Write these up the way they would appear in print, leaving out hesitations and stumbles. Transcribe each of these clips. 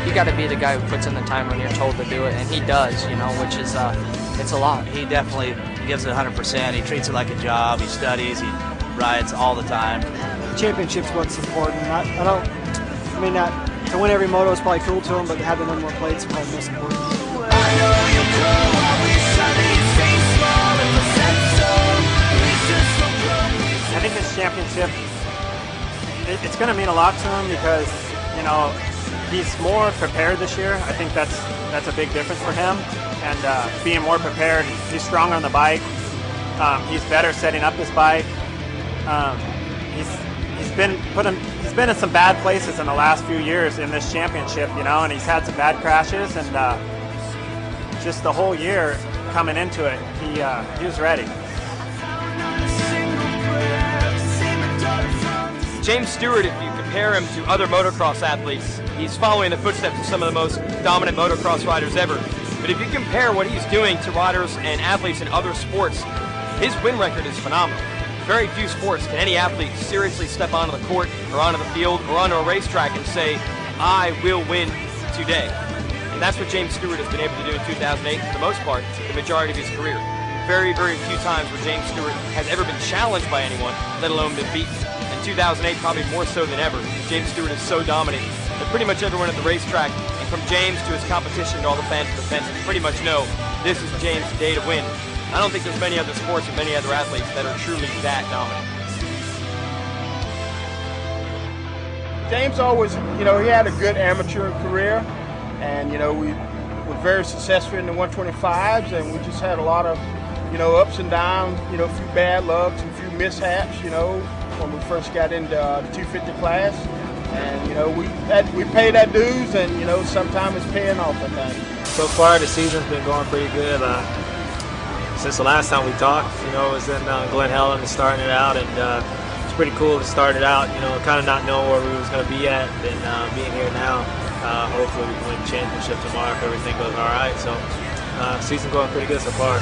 You got to be the guy who puts in the time when you're told to do it, and he does, you know, which is, it's a lot. He definitely gives it 100%. He treats it like a job. He studies. He rides all the time. Championship's what's important. To win every moto is probably cool to him, but to have the number one plates is probably most important. I think this championship, it's going to mean a lot to him because, you know, he's more prepared this year. I think that's a big difference for him. And being more prepared, he's stronger on the bike. He's better setting up his bike. He's been in some bad places in the last few years in this championship, you know, and he's had some bad crashes. And just the whole year coming into it, he was ready. James Stewart, if you compare him to other motocross athletes, he's following the footsteps of some of the most dominant motocross riders ever. But if you compare what he's doing to riders and athletes in other sports, his win record is phenomenal. Very few sports can any athlete seriously step onto the court or onto the field or onto a racetrack and say, I will win today. And that's what James Stewart has been able to do in 2008, for the most part, the majority of his career. Very, very few times where James Stewart has ever been challenged by anyone, let alone been beaten. In 2008, probably more so than ever, James Stewart is so dominant that pretty much everyone at the racetrack, and from James to his competition to all the fans at the fence, pretty much know this is James' day to win. I don't think there's many other sports or many other athletes that are truly that dominant. James always, you know, he had a good amateur career, and, you know, we were very successful in the 125s, and we just had a lot of, you know, ups and downs, you know, a few bad lucks and a few mishaps, you know, when we first got into the 250 class. And, you know, we paid our dues, and, you know, sometimes it's paying off, I think. So far, the season's been going pretty good. Since the last time we talked, you know, it was in Glen Helen and starting it out, and it's pretty cool to start it out, you know, kind of not knowing where we was going to be at, and being here now. Hopefully we can win the championship tomorrow if everything goes all right. So, season's going pretty good so far.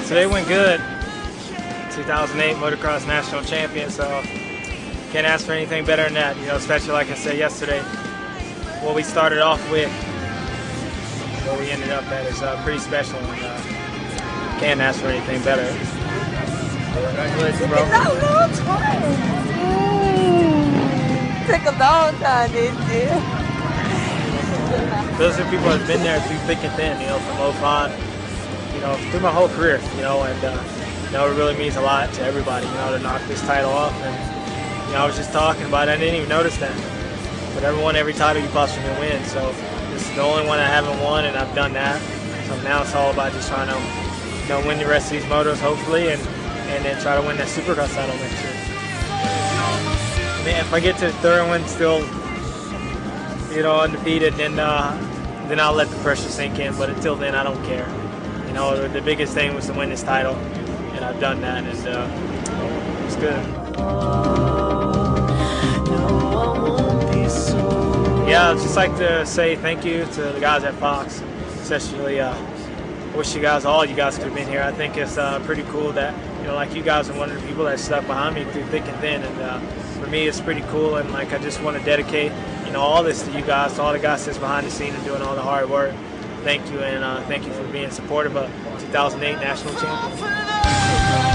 Today went good. 2008 motocross national champion, so can't ask for anything better than that. You know, especially like I said yesterday, what we started off with, what we ended up at is pretty special, and can't ask for anything better. Congratulations, bro. It's a long time. Took a long time, didn't it? those are people that've been there through thick and thin, you know, from 05, you know, through my whole career, you know, and you know, it really means a lot to everybody, you know, to knock this title off. And you know, I was just talking about it, I didn't even notice that, but everyone, every title you possibly can win. So this is the only one I haven't won, and I've done that. So now it's all about just trying to, you know, win the rest of these motos, hopefully, and then try to win that Supercross title next year. Man, if I get to the third one still, you know, undefeated, then I'll let the pressure sink in. But until then, I don't care. You know, the biggest thing was to win this title, and I've done that, and it's good. Yeah, I'd just like to say thank you to the guys at Fox, especially. I wish all you guys could have been here. I think it's pretty cool that, you know, like you guys are one of the people that stuck behind me through thick and thin, and for me it's pretty cool. And like, I just want to dedicate, you know, all this to you guys, to all the guys that's behind the scene and doing all the hard work. Thank you, and thank you for being supportive of 2008 national champion.